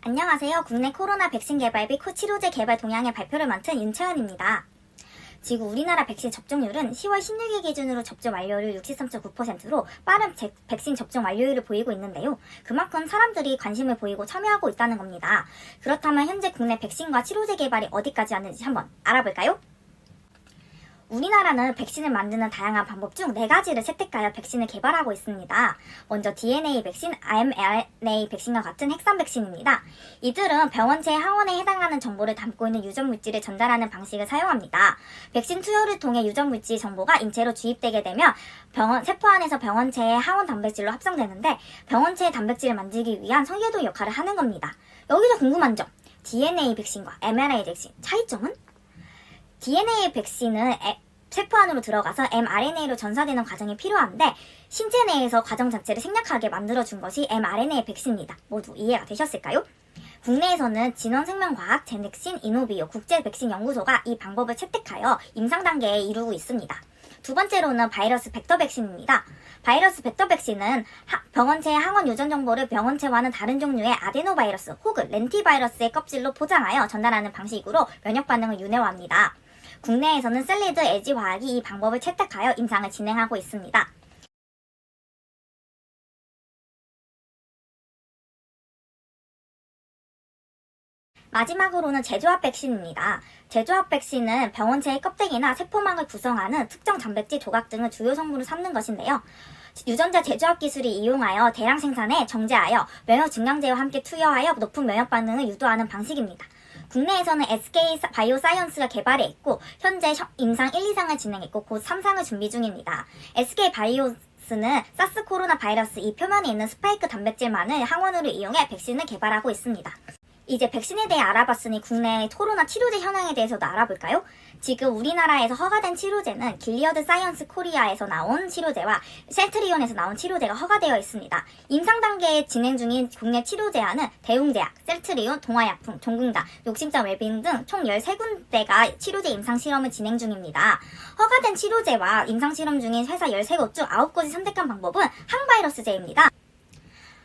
안녕하세요. 국내 코로나 백신 개발비 치료제 개발 동향의 발표를 맡은 윤채연입니다. 지금 우리나라 백신 접종률은 10월 16일 기준으로 접종 완료율 63.9%로 빠른 백신 접종 완료율을 보이고 있는데요. 그만큼 사람들이 관심을 보이고 참여하고 있다는 겁니다. 그렇다면 현재 국내 백신과 치료제 개발이 어디까지 왔는지 한번 알아볼까요? 우리나라는 백신을 만드는 다양한 방법 중 4가지를 채택하여 백신을 개발하고 있습니다. 먼저 DNA 백신, mRNA 백신과 같은 핵산 백신입니다. 이들은 병원체 항원에 해당하는 정보를 담고 있는 유전물질을 전달하는 방식을 사용합니다. 백신 투여를 통해 유전물질 정보가 인체로 주입되게 되면 세포 안에서 병원체의 항원 단백질로 합성되는데 병원체의 단백질을 만들기 위한 성유도 역할을 하는 겁니다. 여기서 궁금한 점, DNA 백신과 mRNA 백신 차이점은? DNA 백신은 세포 안으로 들어가서 mRNA로 전사되는 과정이 필요한데 신체 내에서 과정 자체를 생략하게 만들어준 것이 mRNA 백신입니다. 모두 이해가 되셨을까요? 국내에서는 진원생명과학, 제넥신, 이노비오, 국제백신연구소가 이 방법을 채택하여 임상 단계에 이르고 있습니다. 두 번째로는 바이러스 벡터 백신입니다. 바이러스 벡터 백신은 병원체의 항원 유전 정보를 병원체와는 다른 종류의 아데노바이러스 혹은 렌티바이러스의 껍질로 포장하여 전달하는 방식으로 면역 반응을 윤회화합니다. 국내에서는 셀리드 LG화학이 이 방법을 채택하여 임상을 진행하고 있습니다. 마지막으로는 제조합 백신입니다. 제조합 백신은 병원체의 껍데기나 세포막을 구성하는 특정 단백질 조각 등을 주요 성분으로 삼는 것인데요. 유전자 제조합 기술을 이용하여 대량 생산에 정제하여 면역 증강제와 함께 투여하여 높은 면역 반응을 유도하는 방식입니다. 국내에서는 SK 바이오사이언스가 개발했고 현재 임상 1, 2상을 진행했고 곧 3상을 준비 중입니다. SK 바이오스는 사스 코로나 바이러스 이 표면에 있는 스파이크 단백질만을 항원으로 이용해 백신을 개발하고 있습니다. 이제 백신에 대해 알아봤으니 국내 코로나 치료제 현황에 대해서도 알아볼까요? 지금 우리나라에서 허가된 치료제는 길리어드 사이언스 코리아에서 나온 치료제와 셀트리온에서 나온 치료제가 허가되어 있습니다. 임상 단계에 진행 중인 국내 치료제안은 대웅제약, 셀트리온, 동아약품, 종근당, 욕심장 웰빙 등 총 13군데가 치료제 임상 실험을 진행 중입니다. 허가된 치료제와 임상 실험 중인 회사 13곳 중 9곳이 선택한 방법은 항바이러스제입니다.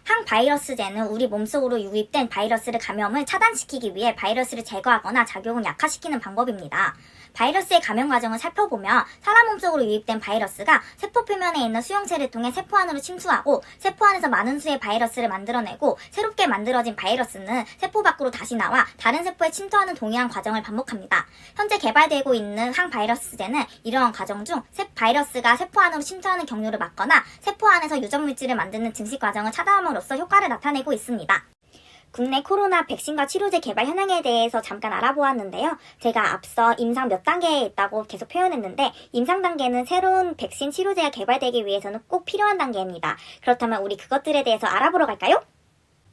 항바이러스제는 우리 몸속으로 유입된 바이러스를 감염을 차단시키기 위해 바이러스를 제거하거나 작용을 약화시키는 방법입니다. 바이러스의 감염 과정을 살펴보면 사람 몸속으로 유입된 바이러스가 세포 표면에 있는 수용체를 통해 세포 안으로 침투하고 세포 안에서 많은 수의 바이러스를 만들어내고 새롭게 만들어진 바이러스는 세포 밖으로 다시 나와 다른 세포에 침투하는 동일한 과정을 반복합니다. 현재 개발되고 있는 항바이러스제는 이러한 과정 중 바이러스가 세포 안으로 침투하는 경로를 막거나 세포 안에서 유전물질을 만드는 증식 과정을 차단함으로써 효과를 나타내고 있습니다. 국내 코로나 백신과 치료제 개발 현황에 대해서 잠깐 알아보았는데요. 제가 앞서 임상 몇 단계에 있다고 계속 표현했는데 임상 단계는 새로운 백신 치료제가 개발되기 위해서는 꼭 필요한 단계입니다. 그렇다면 우리 그것들에 대해서 알아보러 갈까요?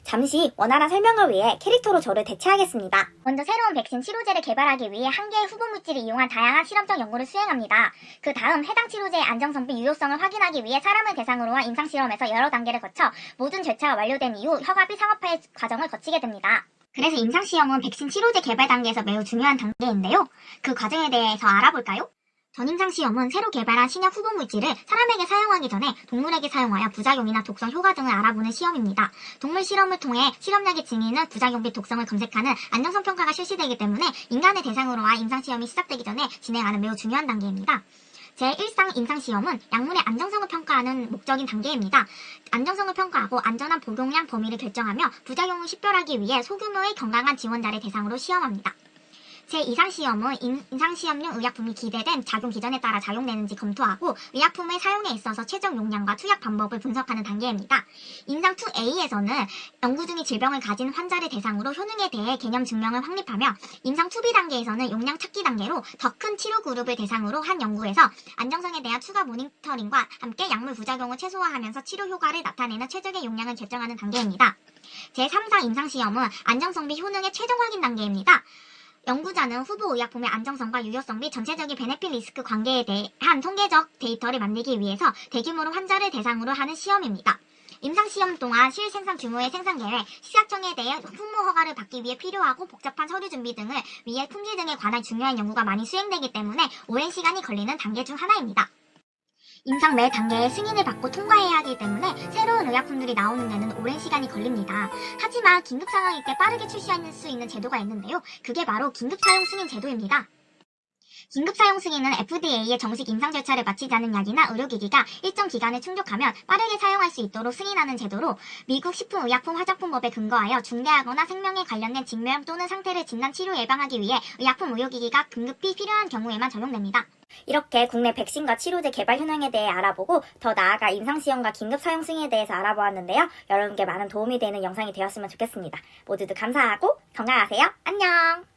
잠시 원활한 설명을 위해 캐릭터로 저를 대체하겠습니다. 먼저 새로운 백신 치료제를 개발하기 위해 한 개의 후보 물질을 이용한 다양한 실험적 연구를 수행합니다. 그 다음 해당 치료제의 안정성 및 유효성을 확인하기 위해 사람을 대상으로 한 임상실험에서 여러 단계를 거쳐 모든 절차가 완료된 이후 허가비 상업화의 과정을 거치게 됩니다. 그래서 임상시험은 백신 치료제 개발 단계에서 매우 중요한 단계인데요. 그 과정에 대해서 알아볼까요? 전임상시험은 새로 개발한 신약 후보 물질을 사람에게 사용하기 전에 동물에게 사용하여 부작용이나 독성 효과 등을 알아보는 시험입니다. 동물 실험을 통해 실험약의 증인은 부작용 및 독성을 검색하는 안정성 평가가 실시되기 때문에 인간을 대상으로 한 임상시험이 시작되기 전에 진행하는 매우 중요한 단계입니다. 제1상 임상시험은 약물의 안정성을 평가하는 목적인 단계입니다. 안정성을 평가하고 안전한 복용량 범위를 결정하며 부작용을 식별하기 위해 소규모의 건강한 지원자를 대상으로 시험합니다. 제2상시험은 임상시험용 의약품이 기대된 작용 기전에 따라 작용되는지 검토하고 의약품의 사용에 있어서 최적 용량과 투약 방법을 분석하는 단계입니다. 임상 2A에서는 연구 중인 질병을 가진 환자를 대상으로 효능에 대해 개념 증명을 확립하며 임상 2B 단계에서는 용량 찾기 단계로 더 큰 치료 그룹을 대상으로 한 연구에서 안정성에 대한 추가 모니터링과 함께 약물 부작용을 최소화하면서 치료 효과를 나타내는 최적의 용량을 결정하는 단계입니다. 제3상 임상시험은 안정성 및 효능의 최종 확인 단계입니다. 연구자는 후보 의약품의 안정성과 유효성 및 전체적인 베네핏 리스크 관계에 대한 통계적 데이터를 만들기 위해서 대규모로 환자를 대상으로 하는 시험입니다. 임상시험 동안 실생산 규모의 생산 계획, 시작청에 대해 풍모 허가를 받기 위해 필요하고 복잡한 서류 준비 등을 위해 품질 등에 관한 중요한 연구가 많이 수행되기 때문에 오랜 시간이 걸리는 단계 중 하나입니다. 임상 매 단계의 승인을 받고 통과해야 하기 때문에 새로운 의약품들이 나오는 데는 오랜 시간이 걸립니다. 하지만 긴급 상황일 때 빠르게 출시할 수 있는 제도가 있는데요. 그게 바로 긴급 사용 승인 제도입니다. 긴급 사용 승인은 FDA의 정식 임상 절차를 마치지 않은 약이나 의료기기가 일정 기간을 충족하면 빠르게 사용할 수 있도록 승인하는 제도로 미국 식품의약품 화장품법에 근거하여 중대하거나 생명에 관련된 직면 또는 상태를 진단 치료 예방하기 위해 의약품 의료기기가 긴급히 필요한 경우에만 적용됩니다. 이렇게 국내 백신과 치료제 개발 현황에 대해 알아보고 더 나아가 임상시험과 긴급 사용 승인에 대해서 알아보았는데요. 여러분께 많은 도움이 되는 영상이 되었으면 좋겠습니다. 모두들 감사하고 건강하세요. 안녕!